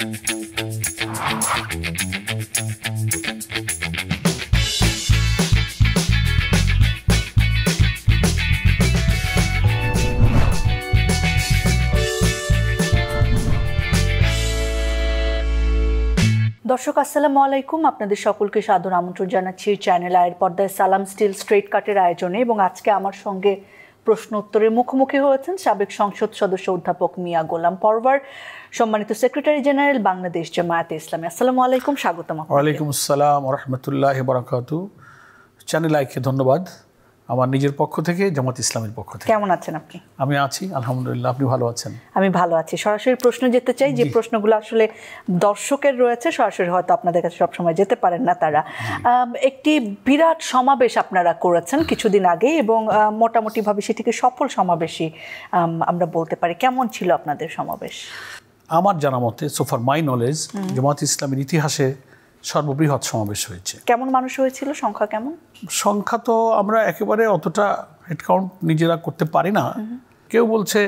দর্শক আসসালামু আলাইকুম, আপনাদের সকলকে সাদর আমন্ত্রণ জানাচ্ছি চ্যানেল আয়ের পর্দায় সালাম স্টিল স্ট্রেট কাটের আয়োজনে। এবং আজকে আমার সঙ্গে প্রশ্ন উত্তরের মুখোমুখি হয়েছেন সাবেক সংসদ সদস্য অধ্যাপক মিয়া গোলাম পরওয়ার, সম্মানিত সেক্রেটারি জেনারেল বাংলাদেশ জামায়াতে ইসলামী। আসসালামু আলাইকুম, স্বাগতম। ওয়ালাইকুম আসসালাম ওয়া রাহমাতুল্লাহি ওয়া বারাকাতুহু। চ্যানেল আইকে ধন্যবাদ আমার নিজের পক্ষ থেকে, জামাত ইসলামের পক্ষ থেকে। কেমন আছেন আপনি? আমি আছি আলহামদুলিল্লাহ, আপনি ভালো আছেন? আমি ভালো আছি। সরাসরি প্রশ্ন যেতে চাই, যে প্রশ্নগুলো আসলে দর্শকের রয়েছে, সরাসরি হয়তো আপনাদের কাছে সবসময় যেতে পারেন না তারা। একটি বিরাট সমাবেশ আপনারা করেছেন কিছুদিন আগে, এবং মোটামুটিভাবে সেটিকে সফল সমাবেশই আমরা বলতে পারি। কেমন ছিল আপনাদের সমাবেশ? আমার জানা মতে, সোফার মাই নলেজ, জামাত ইসলামের ইতিহাসে সর্ববৃহৎ সমাবেশ হয়েছে। কেমন মানুষ হয়েছিল? সংখ্যা কেমন? সংখ্যা তো আমরা একেবারে অতটা হেড কাউন্ট নিজেরা করতে পারি না। কেউ বলছে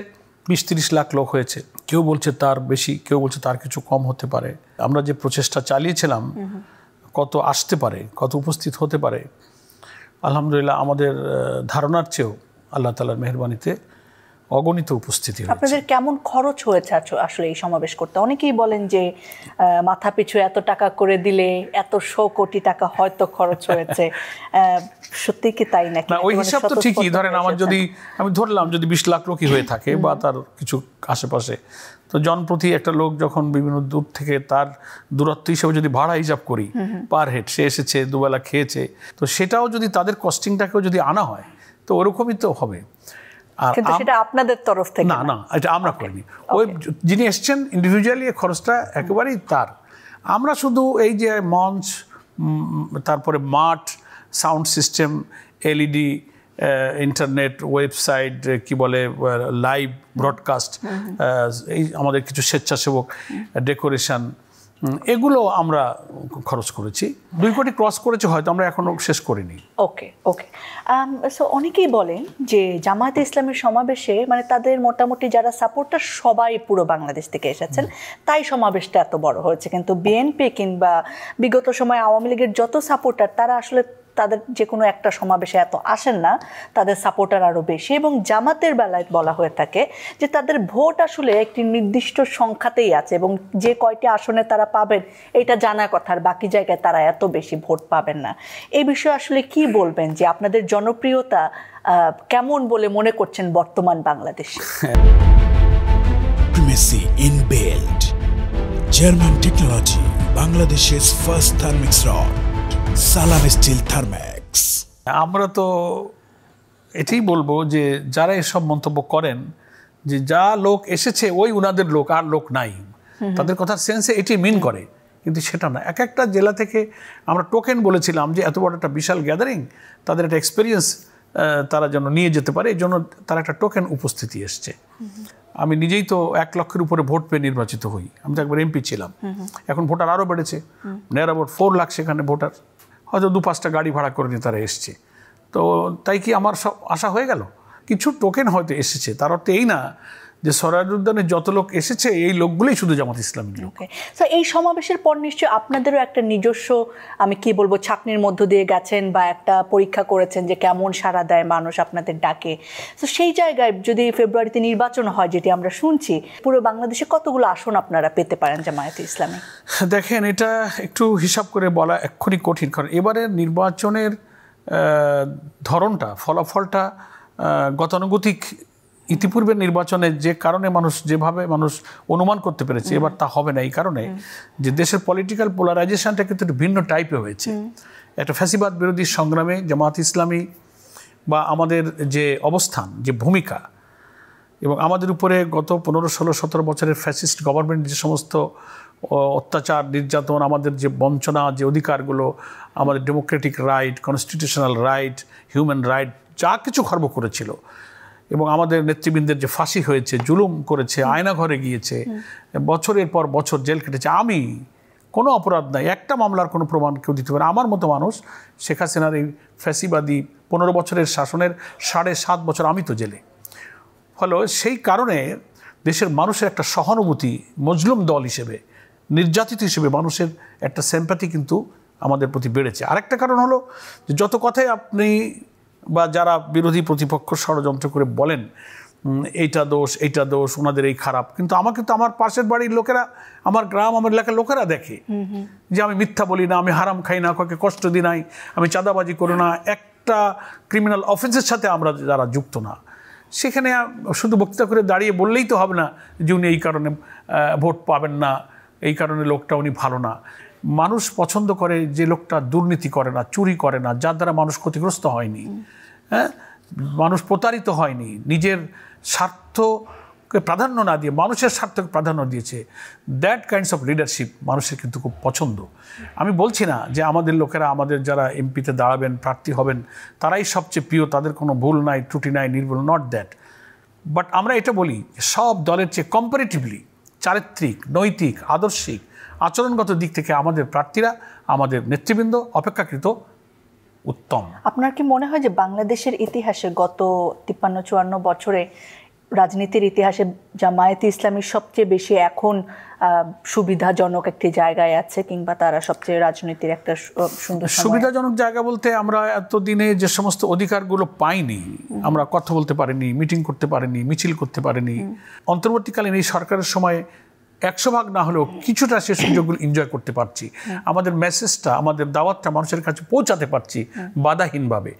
20-30 লাখ লোক হয়েছে, কেউ বলছে তার বেশি, কেউ বলছে তার কিছু কম হতে পারে। আমরা যে প্রচেষ্টা চালিয়েছিলাম, কত আসতে পারে, কত উপস্থিত হতে পারে, আলহামদুলিল্লাহ আমাদের ধারণার চেয়েও আল্লাহ তাআলার মেহেরবানিতে অগণিত উপস্থিতি হয়েছে। আপনাদের কেমন খরচ হয়েছে আসলে এই সমাবেশ করতে? অনেকেই বলেন যে মাথা পিছু এত টাকা করে দিলে 100 কোটি টাকা হয়তো খরচ হয়েছে। সত্যি কি তাই নাকি? না, ওই হিসাব তো ঠিকই। ধরেন আমি ধরলাম যদি 20 লাখ লোকই হয়ে থাকে বা তার কিছু আশেপাশে, তো জনপ্রতি একটা লোক যখন বিভিন্ন দূর থেকে, তার দূরত্ব হিসেবে যদি ভাড়া হিসাব করি পার হেড, সে এসেছে, দুবেলা খেয়েছে, তো সেটাও যদি তাদের কস্টিংটাকেও যদি আনা হয় তো ওরকমই তো হবে। কিন্তু সেটা আপনাদের তরফ থেকে না, এটা আমরা করিনি। ওই যিনি এসছেন ইন্ডিভিজুয়ালি খরচটা একেবারেই তার। আমরা শুধু এই যে মঞ্চ, তারপরে মাঠ, sound system, LED, internet, website, কি বলে, লাইভ ব্রডকাস্ট, এই আমাদের কিছু স্বেচ্ছাসেবক, ডেকোরেশন, এগুলো আমরা খরচ করেছি। 2 কোটি ক্রস করেছে হয়তো, আমরা এখনো শেষ করিনি। ওকে। সো অনেকেই বলেন যে জামায়াতে ইসলামের সমাবেশে মানে তাদের মোটামুটি যারা সাপোর্টার সবাই পুরো বাংলাদেশ থেকে এসেছেন, তাই সমাবেশটা এত বড় হয়েছে। কিন্তু বিএনপি কিংবা বিগত সময় আওয়ামী লীগের যত সাপোর্টার, তারা আসলে তাদের যে কোনো একটা সমাবেশে এত আসেন না, তাদের সাপোর্টার আরও বেশি। এবং জামাতের বেলায় বলা হয়ে থাকে যে তাদের ভোট আসলে একটি নির্দিষ্ট সংখ্যাতেই আছে, এবং যে কয়টি আসনে তারা পাবেন এটা জানা কথা, আর বাকি জায়গায় তারা এত বেশি ভোট পাবেন না। এই বিষয়ে আসলে কি বলবেন, যে আপনাদের জনপ্রিয়তা কেমন বলে মনে করছেন বর্তমান বাংলাদেশে? Primacy in build. German technology, Bangladesh's first thermix rod. সালাম স্টিল থার্ম্যাক্স। আমরা তো এটাই বলবো যে যারা এসব মন্তব্য করেন যে যা লোক এসেছে ওই উনাদের লোক, আর লোক নাই, তাদের কথার সেন্সে এটি মিন করে, কিন্তু সেটা না। এক একটা জেলা থেকে আমরা টোকেন বলেছিলাম যে এত বড় একটা বিশাল গ্যাদারিং, তাদের একটা এক্সপিরিয়েন্স তারা যেন নিয়ে যেতে পারে, এই জন্য তার একটা টোকেন উপস্থিতি এসছে। আমি নিজেই তো 1 লক্ষের উপরে ভোট পেয়ে নির্বাচিত হই, আমি তো একবার এমপি ছিলাম। এখন ভোটার আরও বেড়েছে, নিয়ার অ্যাবাউট 4 লাখ সেখানে ভোটার, হয়তো 2-5টা গাড়ি ভাড়া করে নিয়ে তারা এসছে। তো তাই কি আমার সব আশা হয়ে গেল? কিছু টোকেন হয়তো এসেছে, তার অর্থ এই না যে সরাইল উদ্যানে যত লোক এসেছে এই লোকগুলোই শুধু জামাত ইসলামী লোক। তো এই সমাবেশের পর নিশ্চয়ই আপনাদেরও একটা নিজস্ব, আমি কি বলবো, ছাঁকনির মধ্য দিয়ে গেছেন বা একটা পরীক্ষা করেছেন যে কেমন সাড়া দেয় মানুষ আপনাদের ডাকে। তো সেই জায়গায় যদি ফেব্রুয়ারিতে নির্বাচন হয়, যেটি আমরা শুনছি, পুরো বাংলাদেশে কতগুলো আসন আপনারা পেতে পারেন জামায়াতে ইসলামী? দেখেন, এটা একটু হিসাব করে বলা এক্ষুনি কঠিন, কারণ এবারের নির্বাচনের ধরনটা, ফলাফলটা গতানুগতিক ইতিপূর্বের নির্বাচনে যে কারণে যেভাবে মানুষ অনুমান করতে পেরেছে, এবার তা হবে না। এই কারণে যে দেশের পলিটিক্যাল পোলারাইজেশনটা কিন্তু একটু ভিন্ন টাইপে হয়েছে। একটা ফ্যাসিবাদ বিরোধী সংগ্রামে জামাত ইসলামী বা আমাদের যে অবস্থান, যে ভূমিকা, এবং আমাদের উপরে গত 15, 16, 17 বছরের ফ্যাসিস্ট গভর্নমেন্ট যে সমস্ত অত্যাচার, নির্যাতন, আমাদের যে বঞ্চনা, যে অধিকারগুলো, আমাদের Democratic right, constitutional right, human right, যা কিছু খর্ব করেছিল, এবং আমাদের নেতৃবৃন্দের যে ফাঁসি হয়েছে, জুলুম করেছে, আয়না ঘরে গিয়েছে, বছরের পর বছর জেল কেটেছে, আমি কোনো অপরাধ নাই, একটা মামলার কোনো প্রমাণ কেউ দিতে পারে। আমার মতো মানুষ শেখ হাসিনার এই ফ্যাসিবাদী 15 বছরের শাসনের 7.5 বছর আমি তো জেলে। ফলে সেই কারণে দেশের মানুষের একটা সহানুভূতি মজলুম দল হিসেবে নির্যাতিত হিসেবে মানুষের একটা সিম্প্যাথি কিন্তু আমাদের প্রতি বেড়েছে। আরেকটা কারণ হলো যে যত কথাই আপনি বা যারা বিরোধী প্রতিপক্ষ ষড়যন্ত্র করে বলেন এইটা দোষ ওনাদের এই খারাপ, কিন্তু আমাকে তো আমার পাশের বাড়ির লোকেরা, আমার গ্রাম, আমার এলাকার লোকেরা দেখে যে আমি মিথ্যা বলি না, আমি হারাম খাই না, কাউকে কষ্ট দিই নাই, আমি চাঁদাবাজি করি না, একটা ক্রিমিনাল অফেন্সের সাথে আমরা যারা যুক্ত না, সেখানে শুধু বক্তৃতা করে দাঁড়িয়ে বললেই তো হবে না যে উনি এই কারণে ভোট পাবেন না, এই কারণে লোকটা উনি ভালো না। মানুষ পছন্দ করে যে লোকটা দুর্নীতি করে না, চুরি করে না, যার দ্বারা মানুষ ক্ষতিগ্রস্ত হয়নি, হ্যাঁ, মানুষ প্রতারিত হয়নি, নিজের স্বার্থকে প্রাধান্য না দিয়ে মানুষের স্বার্থকে প্রাধান্য দিয়েছে। দ্যাট কাইন্ডস অফ লিডারশিপ মানুষের কিন্তু খুব পছন্দ। আমি বলছি না যে আমাদের লোকেরা, আমাদের যারা এমপিতে দাঁড়াবেন, প্রার্থী হবেন, তারাই সবচেয়ে প্রিয়, তাদের কোনো ভুল নাই, ত্রুটি নাই, নির্ভুল, নট দ্যাট। বাট আমরা এটা বলি সব দলের চেয়ে কম্পারেটিভলি চারিত্রিক, নৈতিক, আদর্শিক, আচরণগত দিক থেকে আমাদের প্রার্থীরা, আমাদের নেতৃবৃন্দ অপেক্ষাকৃত উত্তম। আপনার কি মনে হয় যে বাংলাদেশের ইতিহাসে গত 53-54 বছরে রাজনীতির ইতিহাসে জামায়াতে ইসলামী সবচেয়ে বেশি এখন সুবিধাজনক একটি জায়গায় আছে, কিংবা তারা সবচেয়ে রাজনীতির একটা সুন্দর সুবিধাজনক জায়গা বলতে আমরা এতদিনে যে সমস্ত অধিকারগুলো পাইনি, আমরা কথা বলতে পারিনি, মিটিং করতে পারিনি, মিছিল করতে পারিনি, অন্তর্বর্তীকালীন এই সরকারের সময় 100 ভাগ না হলেও কিছুটা সে সুযোগগুলো এনজয় করতে পারছি। আমাদের মেসেজটা, আমাদের দাওয়াতটা মানুষের কাছে পৌঁছাতে পারছি বাধাহীনভাবে।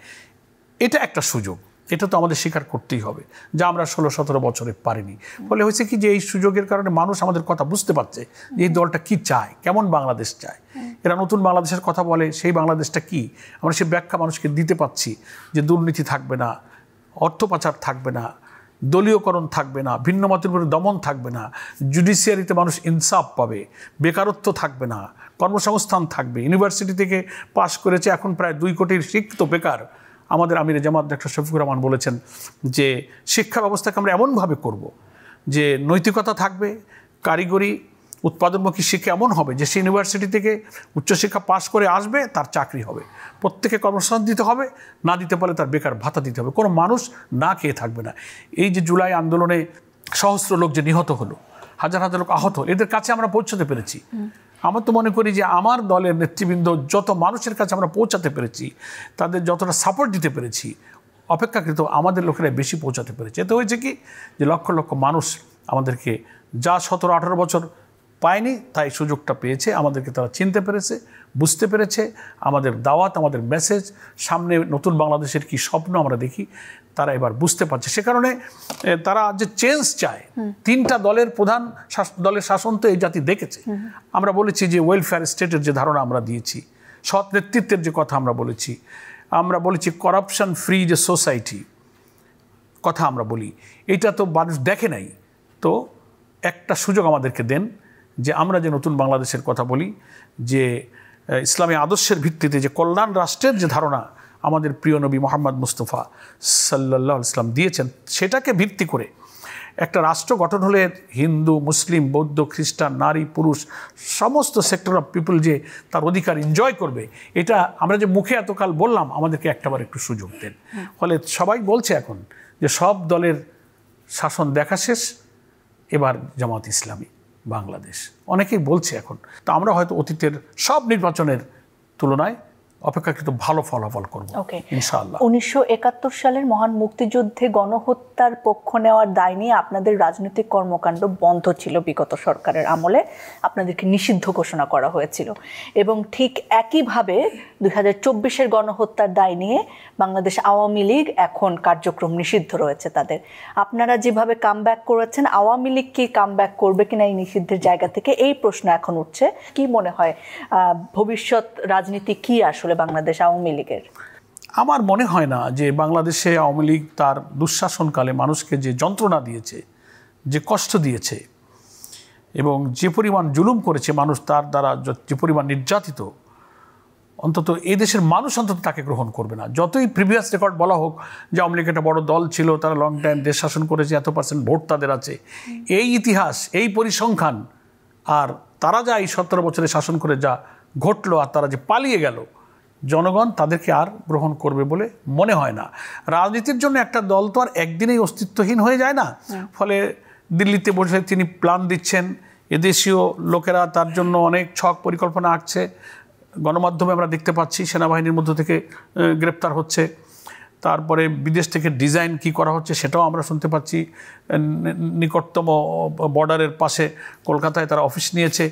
এটা একটা সুযোগ, এটা তো আমাদের স্বীকার করতেই হবে, যা আমরা 16-17 বছরে পারিনি। ফলে হয়েছে কি যে এই সুযোগের কারণে মানুষ আমাদের কথা বুঝতে পারছে যে এই দলটা কি চায়, কেমন বাংলাদেশ চায়। এরা নতুন বাংলাদেশের কথা বলে, সেই বাংলাদেশটা কি আমরা সে ব্যাখ্যা মানুষকে দিতে পারছি, যে দুর্নীতি থাকবে না, অর্থ পাচার থাকবে না, দলীয়করণ থাকবে না, ভিন্ন মতের উপরে দমন থাকবে না, জুডিশিয়ারিতে মানুষ ইনসাফ পাবে, বেকারত্ব থাকবে না, কর্মসংস্থান থাকবে। ইউনিভার্সিটি থেকে পাশ করেছে এখন প্রায় 2 কোটির শিক্ষিত বেকার। আমাদের আমির জামাত ডক্টর শফিকুর রহমান বলেছেন যে শিক্ষা ব্যবস্থাকে আমরা এমনভাবে করব যে নৈতিকতা থাকবে, কারিগরি উৎপাদনমুখী শিক্ষা এমন হবে যে সে ইউনিভার্সিটি থেকে উচ্চশিক্ষা পাশ করে আসবে, তার চাকরি হবে, প্রত্যেকে কর্মসংস্থান দিতে হবে, না দিতে পারলে তার বেকার ভাতা দিতে হবে, কোনো মানুষ না খেয়ে থাকবে না। এই যে জুলাই আন্দোলনে সহস্র লোক যে নিহত হলো, হাজার হাজার লোক আহত হলো, এদের কাছে আমরা পৌঁছতে পেরেছি। আমার তো মনে করি যে আমার দলের নেতৃবৃন্দ যত মানুষের কাছে আমরা পৌঁছাতে পেরেছি, তাদের যতটা সাপোর্ট দিতে পেরেছি, অপেক্ষাকৃত আমাদের লোকেরা বেশি পৌঁছাতে পেরেছে। এতে হয়েছে কি যে লক্ষ লক্ষ মানুষ আমাদেরকে যা 17-18 বছর পায়নি, তাই সুযোগটা পেয়েছে, আমাদেরকে তারা চিনতে পেরেছে, বুঝতে পেরেছে। আমাদের দাওয়াত, আমাদের মেসেজ, সামনে নতুন বাংলাদেশের কি স্বপ্ন আমরা দেখি, তারা এবার বুঝতে পারছে। সে কারণে তারা যে চেঞ্জ চায়, 3টা দলের প্রধান দলের শাসন তো এই জাতি দেখেছে। আমরা বলেছি যে ওয়েলফেয়ার স্টেটের যে ধারণা আমরা দিয়েছি, সৎ নেতৃত্বের যে কথা আমরা বলেছি, আমরা বলেছি করাপশন ফ্রি যে সোসাইটি কথা আমরা বলি, এটা তো মানুষ দেখে নাই। তো একটা সুযোগ আমাদেরকে দেন যে আমরা যে নতুন বাংলাদেশের কথা বলি, যে ইসলামী আদর্শের ভিত্তিতে যে কল্যাণ রাষ্ট্রের যে ধারণা আমাদের প্রিয় নবী মোহাম্মদ মুস্তফা সাল্লাল্লাহু আলাইহি ওয়াসাল্লাম দিয়েছেন, সেটাকে ভিত্তি করে একটা রাষ্ট্র গঠন হলে হিন্দু, মুসলিম, বৌদ্ধ, খ্রিস্টান, নারী, পুরুষ সমস্ত সেক্টর অফ পিপল যে তার অধিকার এনজয় করবে, এটা আমরা যে মুখে এতকাল বললাম, আমাদেরকে একটাবার একটু সুযোগ দেন। ফলে সবাই বলছে এখন যে সব দলের শাসন দেখা শেষ, এবার জামাত ইসলামী বাংলাদেশ, অনেকেই বলছে এখন। তো আমরা হয়তো অতীতের সব নির্বাচনের তুলনায় অপেক্ষাকৃত ভালো ফলাফল করব ইনশাআল্লাহ। 1971 সালের মহান মুক্তিযুদ্ধে গণহত্যার পক্ষ নেওয়ার দায় নিয়ে আপনাদের রাজনৈতিক কর্মকাণ্ড বন্ধ ছিল বিগত সরকারের আমলে, আপনাদেরকে নিষিদ্ধ ঘোষণা করা হয়েছিল। এবং ঠিক একইভাবে 2024-এর গণহত্যার দায় নিয়ে বাংলাদেশ আওয়ামী লীগ এখন কার্যক্রম নিষিদ্ধ রয়েছে তাদের। আপনারা যেভাবে কামব্যাক করেছেন, আওয়ামী লীগ কি কামব্যাক করবে কিনা এই নিষিদ্ধের জায়গা থেকে, এই প্রশ্ন এখন উঠছে। কি মনে হয় ভবিষ্যৎ রাজনীতি কি আসলে বাংলাদেশ আওয়ামী লীগের? আমার মনে হয় না যে বাংলাদেশে আওয়ামী লীগ তার দুঃশাসনকালে মানুষকে যে যন্ত্রণা দিয়েছে, যে কষ্ট দিয়েছে এবং যে পরিমাণ জুলুম করেছে মানুষ, তার দ্বারা যে পরিমাণ নির্যাতিত, অন্তত এই দেশের মানুষ অন্তত তাকে গ্রহণ করবে না। যতই প্রিভিয়াস রেকর্ড বলা হোক যে আওয়ামী লীগ একটা বড় দল ছিল, তারা লং টাইম দেশ শাসন করেছে, এত% ভোট তাদের আছে, এই ইতিহাস, এই পরিসংখ্যান, আর তারা যা এই 17 বছরে শাসন করে যা ঘটলো, আর তারা যে পালিয়ে গেল, জনগণ তাদেরকে আর গ্রহণ করবে বলে মনে হয় না। রাজনীতির জন্য একটা দল তো আর একদিনেই অস্তিত্বহীন হয়ে যায় না। ফলে দিল্লিতে বসে তিনি প্ল্যান দিচ্ছেন, এদেশীয় লোকেরা তার জন্য অনেক ছক পরিকল্পনা আঁকছে। গণমাধ্যমে আমরা দেখতে পাচ্ছি সেনাবাহিনীর মধ্য থেকে গ্রেপ্তার হচ্ছে, তারপরে বিদেশ থেকে ডিজাইন কি করা হচ্ছে সেটাও আমরা শুনতে পাচ্ছি। নিকটতম বর্ডারের পাশে কলকাতায় তারা অফিস নিয়েছে।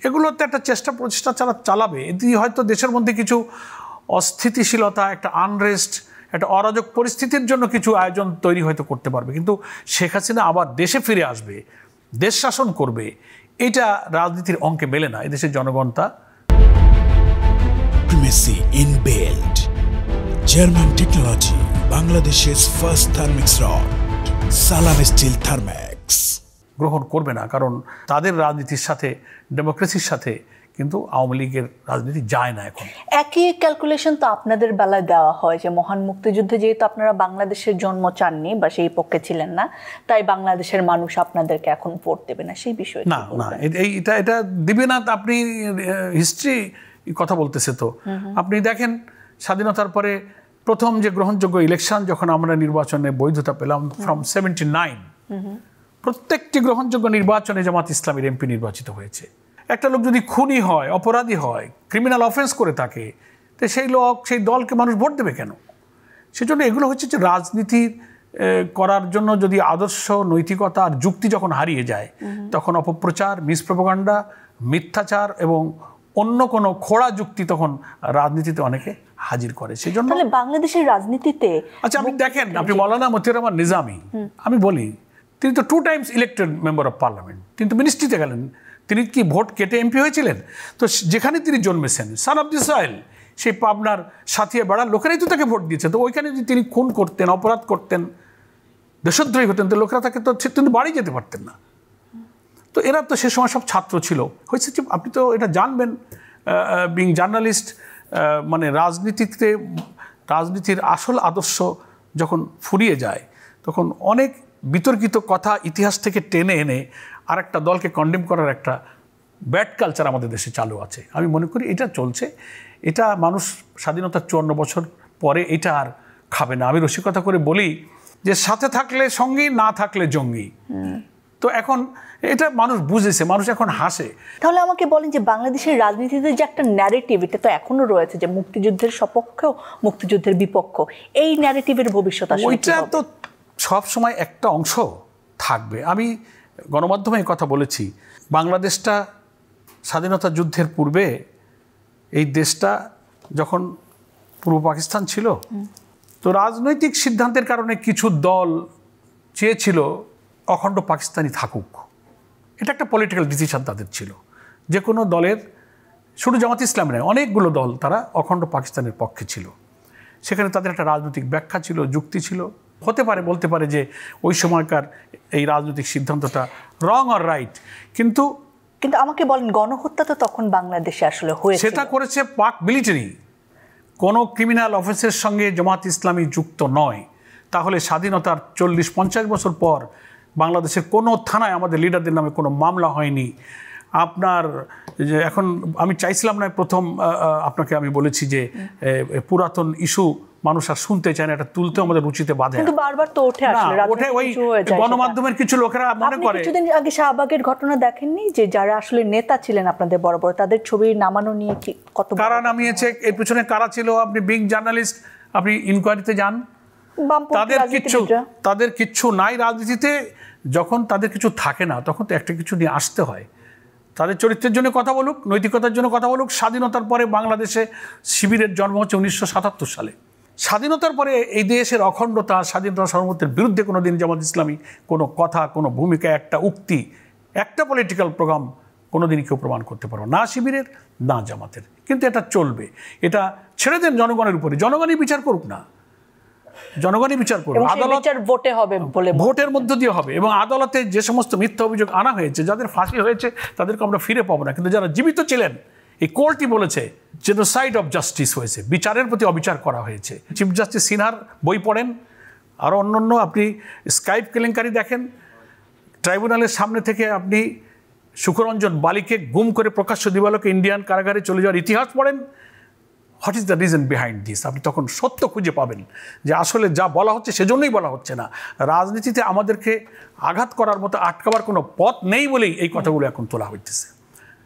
এগুলোতে একটা প্রচেষ্টা চালাবে। এটি হয়তো দেশের মধ্যে কিছু অস্থিতিশীলতা, একটা আনরেস্ট, একটা অরাজক পরিস্থিতির জন্য কিছু আয়োজন তৈরি হয়তো করতে পারবে, কিন্তু শেখ হাসিনা আবার দেশে ফিরে আসবে, দেশ শাসন করবে, এটা রাজনীতির অঙ্কে মেলে না। এদেশের জনগণ তা প্রিমেসি ইনবিল্ট জার্মান টেকনোলজি, বাংলাদেশের ফার্স্ট থার্মিক্স রড সালাম স্টিল থার্ম্যাক্স গ্রহণ করবে না, কারণ তাদের রাজনীতির সাথে, ডেমোক্রেসির সাথে কিন্তু আওয়ামী লীগের রাজনীতি যায় না। এখন একই ক্যালকুলেশন তো আপনাদের বেলায় দেওয়া হয় যে মহান মুক্তিযুদ্ধে যেহেতু আপনারা বাংলাদেশের জন্ম চাননি বা সেই পক্ষে ছিলেন না, তাই বাংলাদেশের মানুষ আপনাদেরকে এখন ভোট দেবে না, সেই বিষয়ে না না এটা দিবে না। আপনি হিস্ট্রি কথা বলতেছে তো, আপনি দেখেন স্বাধীনতার পরে প্রথম যে গ্রহণযোগ্য ইলেকশন যখন আমরা নির্বাচনে বৈধতা পেলাম ফ্রম 79, প্রত্যেকটি গ্রহণযোগ্য নির্বাচনে জামাত ইসলামীর এমপি নির্বাচিত হয়েছে। একটা লোক যদি খুনি হয়, অপরাধী হয়, ক্রিমিনাল অফেন্স করে থাকে, তো সেই দলকে মানুষ ভোট দেবে কেন? সেজন্য এগুলো হচ্ছে যে রাজনীতি করার জন্য যদি আদর্শ, নৈতিকতা আর যুক্তি যখন হারিয়ে যায়, তখন অপপ্রচার, মিসপ্রোপাগান্ডা, মিথ্যাচার এবং অন্য কোনো খোড়া যুক্তি তখন রাজনীতিতে অনেকে হাজির করে। সেই জন্য বাংলাদেশের রাজনীতিতে আচ্ছা আপনি দেখেন, আপনি মাওলানা মতিউর রহমান নিজামী, আমি বলি তিনি তো 2 Times elected member of parliament, তিনি তো মিনিস্ট্রিতে গেলেন। তিনি কি ভোট কেটে এমপি হয়েছিলেন? তো যেখানে তিনি জন্মেছেন, সান অফ দি সয়েল, সেই পাবনার সাথিয়া বেড়ার লোকেরাই তো তাকে ভোট দিয়েছে। তো ওইখানে যদি তিনি খুন করতেন, অপরাধ করতেন, দেশদ্রোহী হতেন, তো লোকেরা তাকে তো তিনি বাড়ি যেতে পারতেন না। তো এরা তো সে সময় সব ছাত্র ছিল। হয়েছে যে আপনি তো এটা জানবেন, বিং জার্নালিস্ট, মানে রাজনীতির আসল আদর্শ যখন ফুরিয়ে যায়, তখন অনেক বিতর্কিত কথা ইতিহাস থেকে টেনে এনে আরেকটা দলকে কন্ডেম করার একটা ব্যাড কালচার আমাদের দেশে চালু আছে। আমি মনে করি এটা চলছে, এটা মানুষ স্বাধীনতার 54 বছর পরে এটা আর খাবে না। আমি রসিকতা করে বলি যে সাথে থাকলে সঙ্গী, না থাকলে জঙ্গি। তো এখন এটা মানুষ বুঝেছে, মানুষ এখন হাসে। তাহলে আমাকে বলেন যে বাংলাদেশের রাজনীতিতে যে একটা ন্যারেটিভ, এটা তো এখনো রয়েছে যে মুক্তিযুদ্ধের সপক্ষ, মুক্তিযুদ্ধের বিপক্ষ, এই ন্যারেটিভের ভবিষ্যৎ আসলে ওইটা তো সব সময় একটা অংশ থাকবে। আমি গণমাধ্যমে এই কথা বলেছি, বাংলাদেশটা স্বাধীনতা যুদ্ধের পূর্বে এই দেশটা যখন পূর্ব পাকিস্তান ছিল, তো রাজনৈতিক সিদ্ধান্তের কারণে কিছু দল চেয়েছিল অখণ্ড পাকিস্তানি থাকুক। এটা একটা পলিটিক্যাল ডিসিশন তাদের ছিল। যে কোনো দলের, শুধু জামাত ইসলামী নয়, অনেকগুলো দল তারা অখণ্ড পাকিস্তানের পক্ষে ছিল। সেখানে তাদের একটা রাজনৈতিক ব্যাখ্যা ছিল, যুক্তি ছিল। হতে পারে, বলতে পারে যে ওই সময়কার এই রাজনৈতিক সিদ্ধান্তটা রং আর রাইট, কিন্তু আমাকে বলেন গণহত্যা তো তখন বাংলাদেশে আসলে হয়েছে, সেটা করেছে পাক মিলিটারি, কোনো ক্রিমিনাল অফেন্সের সঙ্গে জামাত ইসলামী যুক্ত নয়। তাহলে স্বাধীনতার 40-50 বছর পর বাংলাদেশের কোনো থানায় আমাদের লিডারদের নামে কোনো মামলা হয়নি। আপনার যে এখন আমি চাইছিলাম না, প্রথম আপনাকে আমি বলেছি যে পুরাতন ইস্যু মানুষ আর শুনতে চায় না, এটা তুলতেও আমাদের রুচিতে বাধে, কিন্তু বারবার তো ওঠে আসলে ওঠে ওই গণমাধ্যমের কিছু লোকেরা মনে করে। কিছুদিন আগে শাহবাগের ঘটনা দেখেননি, যে যারা আসলে নেতা ছিলেন আপনাদের বড় বড়, তাদের ছবি নামানো নিয়ে কি কত কারা নামিয়েছে, এর পিছনে কারা ছিল? আপনি বিং জার্নালিস্ট, আপনি ইনকোয়ারিতে যান, তাদের কিচ্ছু নাই রাজনীতিতে। যখন তাদের কিছু থাকে না, তখন তো একটা কিছু নিয়ে আসতে হয়। তাদের চরিত্রের জন্য কথা বলুক, নৈতিকতার জন্য কথা বলুক। স্বাধীনতার পরে বাংলাদেশে শিবিরের জন্ম হচ্ছে 1977 সালে। স্বাধীনতার পরে এই দেশের অখণ্ডতা, স্বাধীনতা সার্বভৌমত্বের বিরুদ্ধে কোনো দিন জামাত ইসলামী কোনো কথা, কোনো ভূমিকা, একটা উক্তি, একটা পলিটিক্যাল প্রোগ্রাম কোনো দিনই কেউ প্রমাণ করতে পারবে না, শিবিরের না জামাতের। কিন্তু এটা চলবে, এটা ছেড়ে দেন জনগণের উপরে, জনগণই বিচার করুক না, জনগণই বিচার করবে। আদালত ভোটে হবে বলে, ভোটের মধ্য দিয়ে হবে। এবং আদালতে যে সমস্ত মিথ্যা অভিযোগ আনা হয়েছে, যাদের ফাঁসি হয়েছে তাদেরকে আমরা ফিরে পাবো না, কিন্তু যারা জীবিত ছিলেন, এই কোর্টই বলেছে জেনোসাইড অফ জাস্টিস হয়েছে, বিচারের প্রতি অবিচার করা হয়েছে। চিফ জাস্টিস সিনহার বই পড়েন, আরও অন্যান্য আপনি স্কাইপ কেলেঙ্কারি দেখেন, ট্রাইব্যুনালের সামনে থেকে আপনি সুখরঞ্জন বালিকে গুম করে প্রকাশ্য দিবালোকে ইন্ডিয়ান কারাগারে চলে যাওয়ার ইতিহাস পড়েন, what is the reason behind this, আপনি তখন সত্য খুঁজে পাবেন যে আসলে যা বলা হচ্ছে সেজন্যই বলা হচ্ছে না, রাজনীতিতে আমাদেরকে আঘাত করার মতো আটকাবার কোনো পথ নেই বলেই এই কথাগুলো এখন তোলা হইতেছে।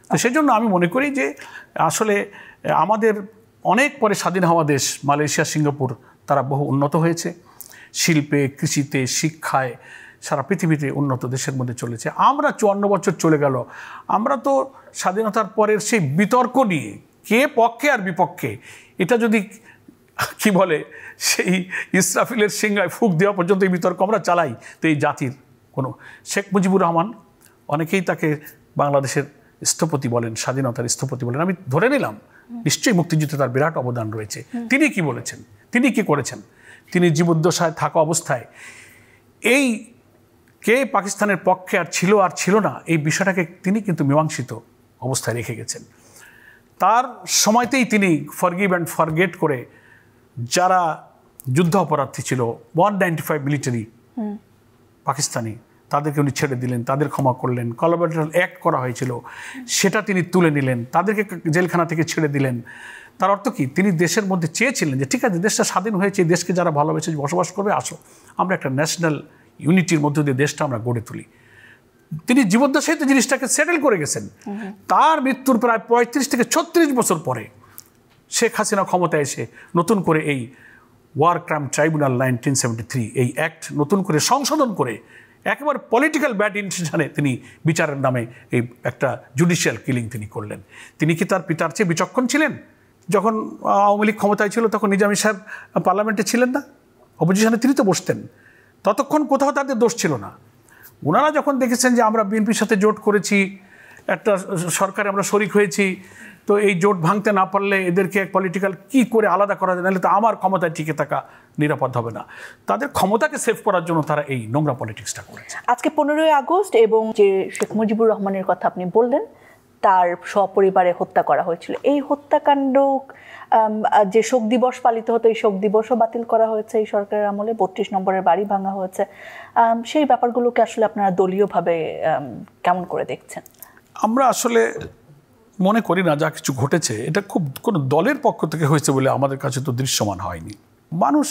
তো সেজন্য আমি মনে করি যে আসলে আমাদের অনেক পরে স্বাধীন হওয়া দেশ মালয়েশিয়া, সিঙ্গাপুর তারা বহু উন্নত হয়েছে, শিল্পে, কৃষিতে, শিক্ষায়, সারা পৃথিবীতে উন্নত দেশের মধ্যে চলেছে। আমরা 54 বছর চলে গেল, আমরা তো স্বাধীনতার পরের সেই বিতর্ক নিয়ে কে পক্ষে আর বিপক্ষে, এটা যদি কি বলে সেই ইসরাফিলের সিংহায় ফুঁক দেওয়া পর্যন্ত এই বিতর্ক আমরা চালাই, তো এই জাতির কোনো শেখ মুজিবুর রহমান অনেকেই তাকে বাংলাদেশের স্থপতি বলেন, স্বাধীনতার স্থপতি বলেন, আমি ধরে নিলাম নিশ্চয়ই মুক্তিযুদ্ধে তার বিরাট অবদান রয়েছে। তিনি কি বলেছেন, তিনি কি করেছেন, তিনি জীবদ্দশায় থাকা অবস্থায় এই কে পাকিস্তানের পক্ষে আর ছিল না এই বিষয়টাকে তিনি কিন্তু মীমাংসিত অবস্থায় রেখে গেছেন। তার সময়তেই তিনি ফরগিভ অ্যান্ড ফরগেট করে যারা যুদ্ধ অপরাধী ছিল 195 মিলিটারি পাকিস্তানি, তাদেরকে উনি ছেড়ে দিলেন, তাদের ক্ষমা করলেন। কোলাবোরেটর অ্যাক্ট করা হয়েছিল সেটা তিনি তুলে নিলেন, তাদেরকে জেলখানা থেকে ছেড়ে দিলেন। তার অর্থ কি, তিনি দেশের মধ্যে চেয়েছিলেন যে ঠিক আছে দেশটা স্বাধীন হয়েছে, দেশকে যারা ভালোবেসে বসবাস করবে আসো, আমরা একটা ন্যাশনাল ইউনিটির মধ্য দিয়ে দেশটা আমরা গড়ে তুলি। তিনি জীবদ্দশায় তো জিনিসটাকে সেটেল করে গেছেন। তার মৃত্যুর প্রায় 35 থেকে 36 বছর পরে শেখ হাসিনা ক্ষমতায় এসে নতুন করে এই ওয়ার ক্রাইম ট্রাইব্যুনাল 1973 এই অ্যাক্ট নতুন করে সংশোধন করে একেবারে পলিটিক্যাল ব্যাড ইন্টেনশনে তিনি বিচারের নামে এই একটা জুডিশিয়াল কিলিং তিনি করলেন। তিনি কি তার পিতার চেয়ে বিচক্ষণ ছিলেন? যখন আওয়ামী লীগ ক্ষমতায় ছিল তখন নিজামী সাহেব পার্লামেন্টে ছিলেন না, অপোজিশনে তিনি তো বসতেন, ততক্ষণ কোথাও তাদের দোষ ছিল না। ওনারা যখন দেখেছেন যে আমরা বিএনপির সাথে জোট করেছি, একটা সরকারে আমরা শরিক হয়েছি, তো এই জোট ভাঙতে না পারলে এদেরকে পলিটিক্যাল কি করে আলাদা করা যায়, নাহলে তো আমার ক্ষমতায় টিকে থাকা নিরাপদ হবে না, তাদের ক্ষমতাকে সেভ করার জন্য তারা এই নোংরা পলিটিক্সটা করেছে। আজকে 15ই আগস্ট এবং যে শেখ মুজিবুর রহমানের কথা আপনি বললেন, তার সপরিবারে হত্যা করা হয়েছিল, এই হত্যাকাণ্ড যে শোক দিবস পালিত হতো এই শোক দিবসও বাতিল করা হয়েছে এই সরকারের আমলে, 32 নম্বরের বাড়ি ভাঙা হয়েছে। সেই ব্যাপারগুলোকে আসলে আপনারা দলীয়ভাবে কেমন করে দেখছেন? আমরা আসলে মনে করি না যা কিছু ঘটেছে এটা খুব কোনো দলের পক্ষ থেকে হয়েছে বলে আমাদের কাছে তো দৃশ্যমান হয়নি। মানুষ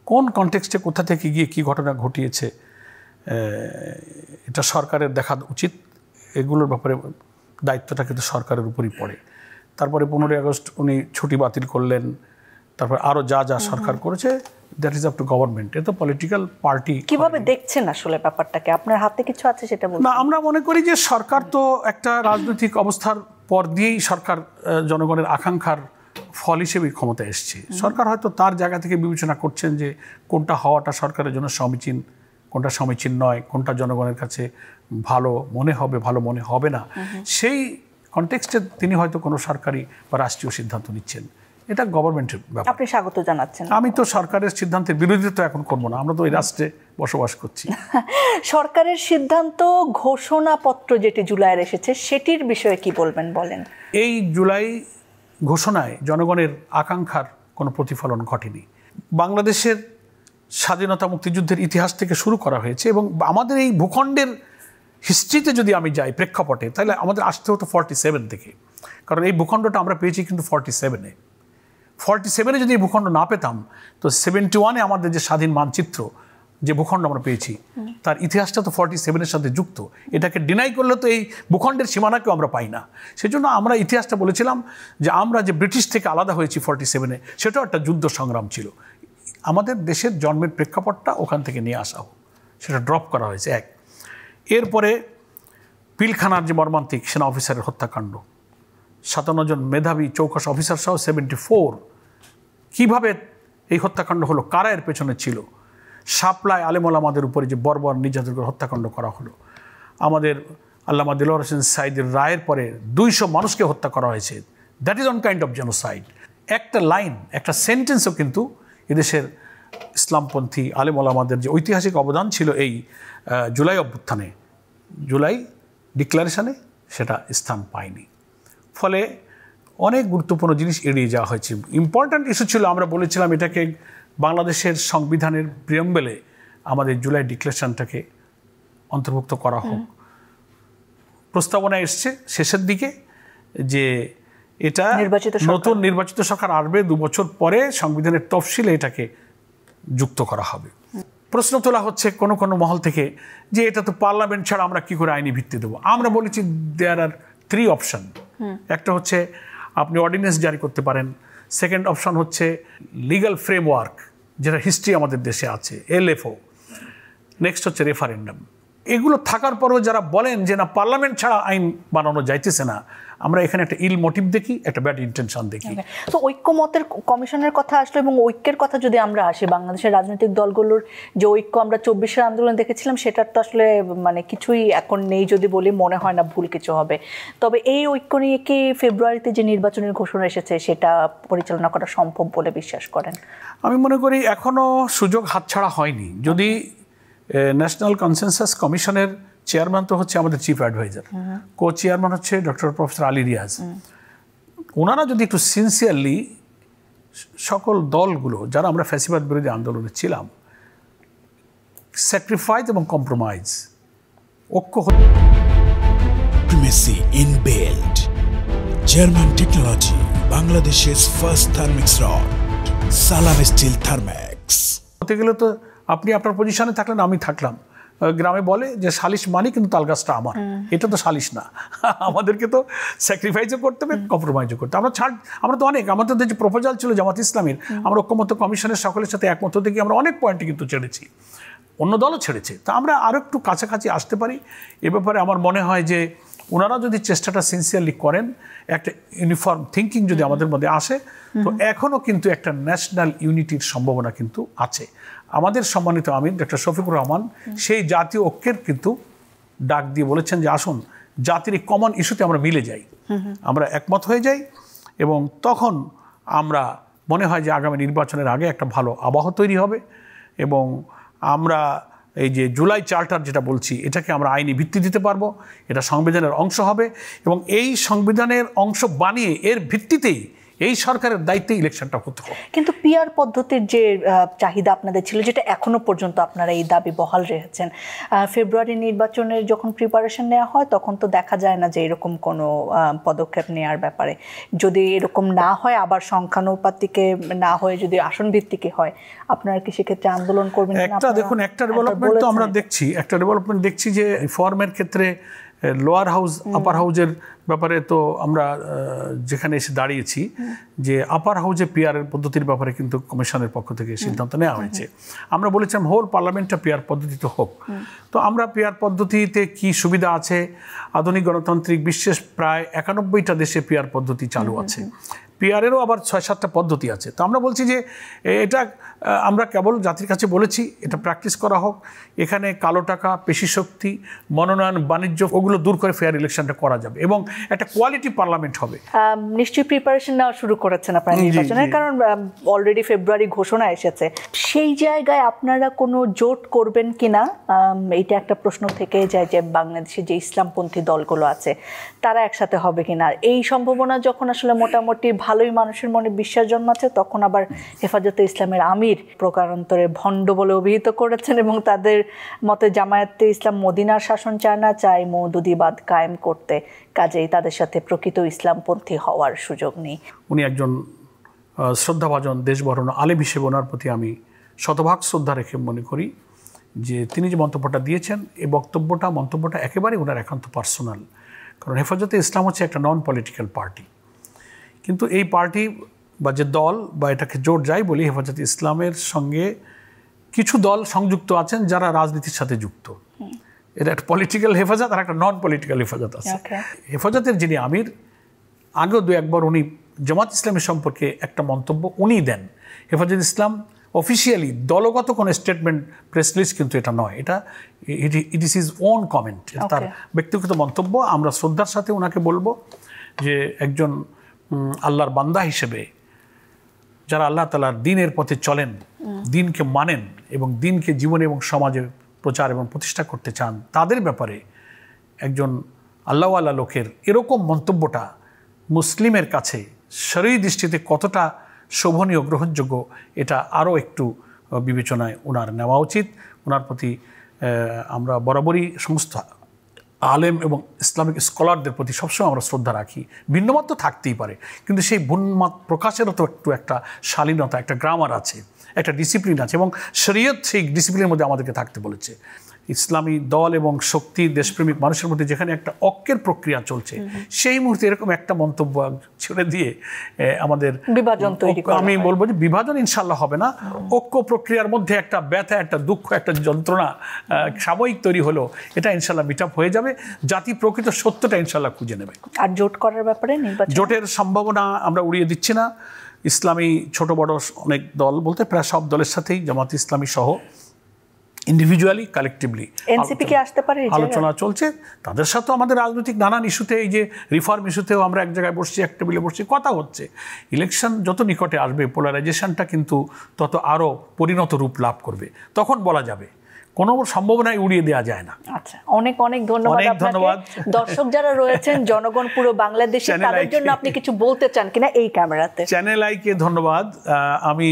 কোন কনটেক্সটে কোথা থেকে গিয়ে কী ঘটনা ঘটিয়েছে এটা সরকারের দেখা উচিত, এগুলোর ব্যাপারে দায়িত্বটা কিন্তু সরকারের উপরই পড়ে। তারপরে 15ই আগস্ট উনি ছুটি বাতিল করলেন, তারপর আরও যা যা সরকার করেছে that is up to government, এ তো পলিটিক্যাল পার্টি। কিভাবে দেখছেন আসলে ব্যাপারটাকে, আপনার হাতে কিছু আছে সেটা বলুন। না, আমরা মনে করি যে সরকার তো একটা রাজনৈতিক অবস্থার পর দিয়েই সরকার জনগণের আকাঙ্ক্ষার ফল হিসেবেই ক্ষমতায় এসছে। সরকার হয়তো তার জায়গা থেকে বিবেচনা করছেন যে কোনটা হওয়াটা সরকারের জন্য সমীচীন, কোনটা সমীচীন নয়, কোনটা জনগণের কাছে ভালো মনে হবে, ভালো মনে হবে না, সেই কনটেক্সটে তিনি হয়তো কোনো সরকারি বা রাষ্ট্রীয় সিদ্ধান্ত নিচ্ছেন, এটা গভর্নমেন্টের ব্যাপার। আপনি স্বাগত জানাচ্ছেন। আমি তো সরকারের সিদ্ধান্তের বিরোধিতা তো এখন করবো না, আমরা তো এই রাষ্ট্রে বসবাস করছি। সরকারের সিদ্ধান্ত ঘোষণাপত্র যেটি জুলাইয়ের এসেছে সেটির বিষয়ে কি বলবেন, বলেন। এই জুলাই ঘোষণায় জনগণের আকাঙ্ক্ষার কোনো প্রতিফলন ঘটেনি। বাংলাদেশের স্বাধীনতা মুক্তিযুদ্ধের ইতিহাস থেকে শুরু করা হয়েছে এবং আমাদের এই ভূখণ্ডের হিস্ট্রিতে যদি আমি যাই প্রেক্ষাপটে, তাহলে আমাদের আসতে হতো 47 থেকে, কারণ এই ভূখণ্ডটা আমরা পেয়েছি কিন্তু 47-এ যদি এই ভূখণ্ড না পেতাম তো 71-এ আমাদের যে স্বাধীন মানচিত্র, যে ভূখণ্ড আমরা পেয়েছি তার ইতিহাসটা তো 47-এর সাথে যুক্ত। এটাকে ডিনাই করলে তো এই ভূখণ্ডের সীমানাকেও আমরা পাই না। সেজন্য আমরা ইতিহাসটা বলেছিলাম যে আমরা যে ব্রিটিশ থেকে আলাদা হয়েছি 47-এ, সেটাও একটা যুদ্ধ সংগ্রাম ছিল। আমাদের দেশের জন্মের প্রেক্ষাপটটা ওখান থেকে নিয়ে আসা হোক, সেটা ড্রপ করা হয়েছে এক। এরপরে পিলখানার যে মর্মান্তিক সেনা অফিসারের হত্যাকাণ্ড, 57 জন মেধাবী চৌকস অফিসার সহ 74, কীভাবে এই হত্যাকাণ্ড হলো, কারা এর পেছনে ছিল, শাপলায় আলেম ওলামাদের উপরে যে বর্বর নির্যাতন করে হত্যাকাণ্ড করা হলো, আমাদের আল্লামা দিলওয়ার হোসেন সাঈদীর রায়ের পরে 200 মানুষকে হত্যা করা হয়েছে, that is on kind of genocide. একটা লাইন, একটা সেন্টেন্সও কিন্তু এদেশের ইসলামপন্থী আলেম ওলামাদের যে ঐতিহাসিক অবদান ছিল এই জুলাই অভ্যুত্থানে, জুলাই ডিক্লারেশনে সেটা স্থান পায়নি। ফলে অনেক গুরুত্বপূর্ণ জিনিস এড়িয়ে যাওয়া হয়েছে। ইম্পর্ট্যান্ট ইস্যু ছিল, আমরা বলেছিলাম এটাকে বাংলাদেশের সংবিধানের প্রিয়াম্বেলে আমাদের জুলাই ডিক্লারেশনটাকে অন্তর্ভুক্ত করা হোক। প্রস্তাবনা এসছে শেষের দিকে যে এটা নতুন নির্বাচিত সরকার আসবে 2 বছর পরে সংবিধানের তফসিলে এটাকে যুক্ত করা হবে। প্রশ্ন তোলা হচ্ছে কোনো কোনো মহল থেকে যে এটা তো পার্লামেন্ট ছাড়া আমরা কি করে আইনি ভিত্তি দেবো। আমরা বলেছি দেয়ার আর 3 অপশন। একটা হচ্ছে আপনি অর্ডিন্যান্স জারি করতে পারেন, সেকেন্ড অপশন হচ্ছে লিগ্যাল ফ্রেমওয়ার্ক যেটা হিস্ট্রি আমাদের দেশে আছে, LFO, নেক্সট হচ্ছে রেফারেন্ডাম। এগুলো থাকার পরেও যারা বলেন যে না পার্লামেন্ট ছাড়া আইন বানানো যাইতেছে না, আমরা এখানে একটা ইল মোটিভ দেখি, একটা ব্যাড ইন্টেনশন দেখি। তো ঐক্যমতের কমিশনের কথা আসলো এবং ঐক্যের কথা যদি আমরা আসি, বাংলাদেশের রাজনৈতিক দলগুলোর যে ঐক্য আমরা 24-এর আন্দোলন দেখেছিলাম সেটার তো আসলে মানে কিছুই এখন নেই যদি বলি, মনে হয় না ভুল কিছু হবে। তবে এই ঐক্য নিয়ে কি ফেব্রুয়ারিতে যে নির্বাচনের ঘোষণা এসেছে সেটা পরিচালনা করা সম্ভব বলে বিশ্বাস করেন? আমি মনে করি এখনো সুযোগ হাতছাড়া হয়নি। যদি ন্যাশনাল কনসেনসাস কমিশনের চেয়ারম্যান তো হচ্ছে আমাদের চিফ অ্যাডভাইজার, কো চেয়ারম্যান হচ্ছে ডক্টর প্রফেসর আলী রিয়াজ। ওনারা যদি একটু সিনসিয়ারলি সকল দলগুলো যারা আমরা ফ্যাসিবাদ বিরোধী আন্দোলনে ছিলাম, স্যাক্রিফাইস এবং কম্প্রোমাইজ ঐক্য প্রিমেসি ইন বিল্ড জার্মান টেকনোলজি, বাংলাদেশের ফার্স্ট থার্মিক্স রড, সালাম স্টিল থার্ম্যাক্স। হতে গেলে তো আপনি আপনার পজিশনে থাকলেন, আমি থাকলাম, গ্রামে বলে যে সালিশ মানি কিন্তু তাল গাছটা আমার, এটা তো সালিশ না। আমাদেরকে তো স্যাক্রিফাইসও করতে হবে, কম্প্রোমাইজও করতে হবে। আমরা তো অনেক, আমাদের যে প্রপোজাল ছিল জামাত ইসলামের, আমরা ঐক্যমত্য কমিশনের সকলের সাথে একমত হতে গিয়ে আমরা অনেক পয়েন্টে কিন্তু ছেড়েছি, অন্য দলও ছেড়েছে। তা আমরা আরও একটু কাছাকাছি আসতে পারি। এ ব্যাপারে আমার মনে হয় যে ওনারা যদি চেষ্টাটা সিনসিয়ারলি করেন, একটা ইউনিফর্ম থিঙ্কিং যদি আমাদের মধ্যে আসে, তো এখনও কিন্তু একটা ন্যাশনাল ইউনিটির সম্ভাবনা কিন্তু আছে। আমাদের সম্মানিত আমির ডক্টর শফিকুর রহমান সেই জাতীয় ঐক্যের কিন্তু ডাক দিয়ে বলেছেন যে আসুন জাতির এই কমন ইস্যুতে আমরা মিলে যাই, আমরা একমত হয়ে যাই, এবং তখন আমরা মনে হয় যে আগামী নির্বাচনের আগে একটা ভালো আবহ তৈরি হবে, এবং আমরা এই যে জুলাই চার্টার যেটা বলছি এটাকে আমরা আইনি ভিত্তি দিতে পারবো, এটা সংবিধানের অংশ হবে, এবং এই সংবিধানের অংশ বানিয়ে এর ভিত্তিতেই এই সরকারের দায়িত্বে ইলেকশনটা হতে হবে। কিন্তু পিআর পদ্ধতির যে চাহিদা আপনাদের ছিল, যেটা এখনো পর্যন্ত আপনারা এই দাবি বহাল রেখেছেন, ফেব্রুয়ারি নির্বাচনের যখন প্রিপারেশন নেওয়া হয় তখন তো দেখা যায় না যে এরকম কোনো পদক্ষেপ নেওয়ার ব্যাপারে। যদি এরকম না হয়, আবার সংখ্যানুপাতিকে না হয়ে যদি আসন ভিত্তিকে হয়, আপনারা কি সেক্ষেত্রে আন্দোলন করবেন? দেখুন, একটা ডেভেলপমেন্ট তো আমরা দেখছি যে রিফর্মের ক্ষেত্রে লোয়ার হাউস আপার হাউজের ব্যাপারে তো আমরা যেখানে এসে দাঁড়িয়েছি যে আপার হাউজে পিআরের পদ্ধতির ব্যাপারে কিন্তু কমিশনের পক্ষ থেকে সিদ্ধান্ত নেওয়া হয়েছে। আমরা বলেছিলাম হোল পার্লামেন্টটা পিআর পদ্ধতিতে হোক। তো আমরা পিআর পদ্ধতিতে কি সুবিধা আছে, আধুনিক গণতান্ত্রিক বিশ্বের প্রায় 91টা দেশে পিআর পদ্ধতি চালু আছে, পিআরেরও আবার 6-7টা পদ্ধতি আছে। তো আমরা বলছি যে এটা আমরা কেবল জাতির কাছে বলেছি এটা প্র্যাকটিস করা হোক, এখানে কালো টাকা, পেশি শক্তি, মনোনয়ন, বাণিজ্য ওগুলো দূর করে ফেয়ার ইলেকশনটা করা যাবে এবং একটা কোয়ালিটি পার্লামেন্ট হবে। নিশ্চয়ই প্রিপারেশন নেওয়া শুরু করেছেন আপনারা নির্বাচনের, কারণ অলরেডি ফেব্রুয়ারি ঘোষণা এসেছে। সেই জায়গায় আপনারা কোনো জোট করবেন কিনা, এটা একটা প্রশ্ন থেকে যায় যে বাংলাদেশে যে ইসলামপন্থী দলগুলো আছে তারা একসাথে হবে কিনা। এই সম্ভাবনা যখন আসলে মোটামুটি ভালোই মানুষের মনে বিশ্বাস জন্মাচ্ছে, তখন আবার হেফাজতে ইসলামের আমির প্রকারান্তরে ভণ্ড বলে অভিহিত করেছেন এবং তাদের মতে জামায়াতে ইসলাম মদিনার শাসন চায় না, চায় মওদুদিবাদ কায়েম করতে, কাজেই তাদের সাথে প্রকৃত ইসলামপন্থী হওয়ার সুযোগ নেই। উনি একজন শ্রদ্ধাভাজন দেশবরণ আলেম হিসেবে ওনার প্রতি আমি শতভাগ শ্রদ্ধা রেখে মনে করি যে তিনি যে মন্তব্যটা দিয়েছেন এই মন্তব্যটা একেবারেই ওনার একান্ত পার্সোনাল। কারণ হেফাজতে ইসলাম হচ্ছে একটা নন পলিটিক্যাল পার্টি, কিন্তু এই পার্টি বা যে দল বা এটাকে জোট যাই বলি, হেফাজতে ইসলামের সঙ্গে কিছু দল সংযুক্ত আছেন যারা রাজনীতির সাথে যুক্ত। এটা একটা পলিটিক্যাল হেফাজত আর একটা নন পলিটিক্যাল হেফাজত আছে। হেফাজতের যিনি আমির, আগেও 2-1বার উনি জামাত ইসলামের সম্পর্কে একটা মন্তব্য উনি দেন। হেফাজত ইসলাম অফিসিয়ালি দলগত কোনো স্টেটমেন্ট, প্রেস রিলিজ কিন্তু এটা নয়, এটা it is his own comment, তার ব্যক্তিগত মন্তব্য। আমরা শ্রদ্ধার সাথে ওনাকে বলবো যে একজন আল্লাহর বান্দা হিসেবে যারা আল্লাহ তাআলার দ্বীনের পথে চলেন, দ্বীনকে মানেন এবং দ্বীনকে জীবনে এবং সমাজে প্রচার এবং প্রতিষ্ঠা করতে চান, তাদের ব্যাপারে একজন আল্লাহওয়ালা লোকের এরকম মন্তব্যটা মুসলিমের কাছে শরঈ দৃষ্টিতে কতটা শোভনীয়, গ্রহণযোগ্য, এটা আরও একটু বিবেচনায় ওনার নেওয়া উচিত। ওনার প্রতি আমরা বরাবরই সমস্ত আলেম এবং ইসলামিক স্কলারদের প্রতি সবসময় আমরা শ্রদ্ধা রাখি। ভিন্নমত তো থাকতেই পারে, কিন্তু সেই ভিন্নমত প্রকাশেরও তো একটু একটা শালীনতা, একটা গ্রামার আছে, একটা ডিসিপ্লিন আছে, এবং শরীয়ত সেই ডিসিপ্লিনের মধ্যে আমাদেরকে থাকতে বলেছে। ইসলামী দল এবং শক্তি, দেশপ্রেমিক মানুষের মধ্যে যেখানে একটা ঐক্যের প্রক্রিয়া চলছে, সেই মুহূর্তে এরকম একটা মন্তব্য ছেড়ে দিয়ে আমাদের বিভাজন তৈরি করা, আমি বলবো যে বিভাজন ইনশাল্লাহ হবে না। ঐক্য প্রক্রিয়ার মধ্যে একটা ব্যথা, একটা দুঃখ, একটা যন্ত্রণা সাময়িক তৈরি হলো, এটা ইনশাল্লাহ মিট আপ হয়ে যাবে। জাতি প্রকৃত সত্যটা ইনশাল্লাহ খুঁজে নেবে। আর জোট করার ব্যাপারে জোটের সম্ভাবনা আমরা উড়িয়ে দিচ্ছি না। ইসলামী ছোট বড় অনেক দল বলতে প্রায় সব দলের সাথেই জামাত ইসলামী সহ ইন্ডিভিজুয়ালি, কালেকটিভলি এনসিপি কি আসতে পারে, আলোচনা চলছে। তাদের সাথে আমাদের রাজনৈতিক নানান ইস্যুতে, এই যে রিফর্ম ইস্যুতেও আমরা এক জায়গায় বসছি, এক টেবিলে বসছি, কথা হচ্ছে। ইলেকশন যত নিকটে আসবে, পোলারাইজেশনটা কিন্তু তত আরও পরিণত রূপ লাভ করবে, তখন বলা যাবে। কোনো সম্ভাবনাই উড়িয়ে দেওয়া যায় না। আচ্ছা, অনেক অনেক ধন্যবাদ আপনাকে। দর্শক যারা রয়েছেন, জনগণ পুরো বাংলাদেশে, তাদের জন্য আপনি কিছু বলতে চান কিনা এই ক্যামেরাতে? চ্যানেল আইকে ধন্যবাদ। আমি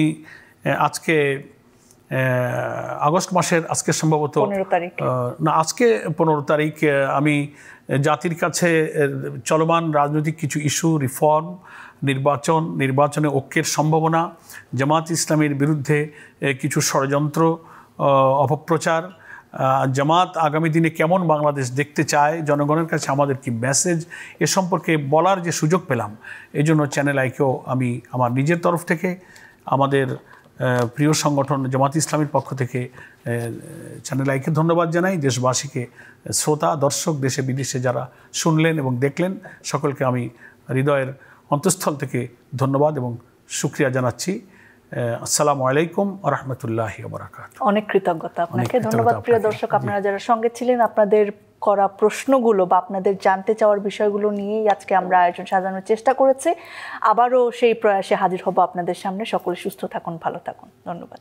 আজকে আগস্ট মাসের, আজকে সম্ভবত 15 তারিখ না, আজকে 15 তারিখ, আমি জাতির কাছে চলমান রাজনৈতিক কিছু ইস্যু, রিফর্ম, নির্বাচনে ঐক্যের সম্ভাবনা, জামাত ইসলামের বিরুদ্ধে কিছু ষড়যন্ত্র, অপপ্রচার, জামাত আগামী দিনে কেমন বাংলাদেশ দেখতে চায়, জনগণের কাছে আমাদের কি মেসেজ, এ সম্পর্কে বলার যে সুযোগ পেলাম, এই জন্য চ্যানেল আইকেও আমি আমার নিজের তরফ থেকে, আমাদের প্রিয় সংগঠন জামাত ইসলামের পক্ষ থেকে চ্যানেল আইকে ধন্যবাদ জানাই। দেশবাসীকে, শ্রোতা দর্শক, দেশে বিদেশে যারা শুনলেন এবং দেখলেন, সকলকে আমি হৃদয়ের অন্তঃস্থল থেকে ধন্যবাদ এবং শুকরিয়া জানাচ্ছি। আসসালামু আলাইকুম ওয়া রাহমাতুল্লাহি ওয়া বারাকাতুহু। অনেক কৃতজ্ঞতা আপনাকে। ধন্যবাদ প্রিয় দর্শক, আপনারা যারা সঙ্গে ছিলেন। আপনাদের করা প্রশ্নগুলো বা আপনাদের জানতে চাওয়ার বিষয়গুলো নিয়েই আজকে আমরা আয়োজন সাজানোর চেষ্টা করেছি। আবারও সেই প্রয়াসে হাজির হব আপনাদের সামনে। সকলে সুস্থ থাকুন, ভালো থাকুন। ধন্যবাদ।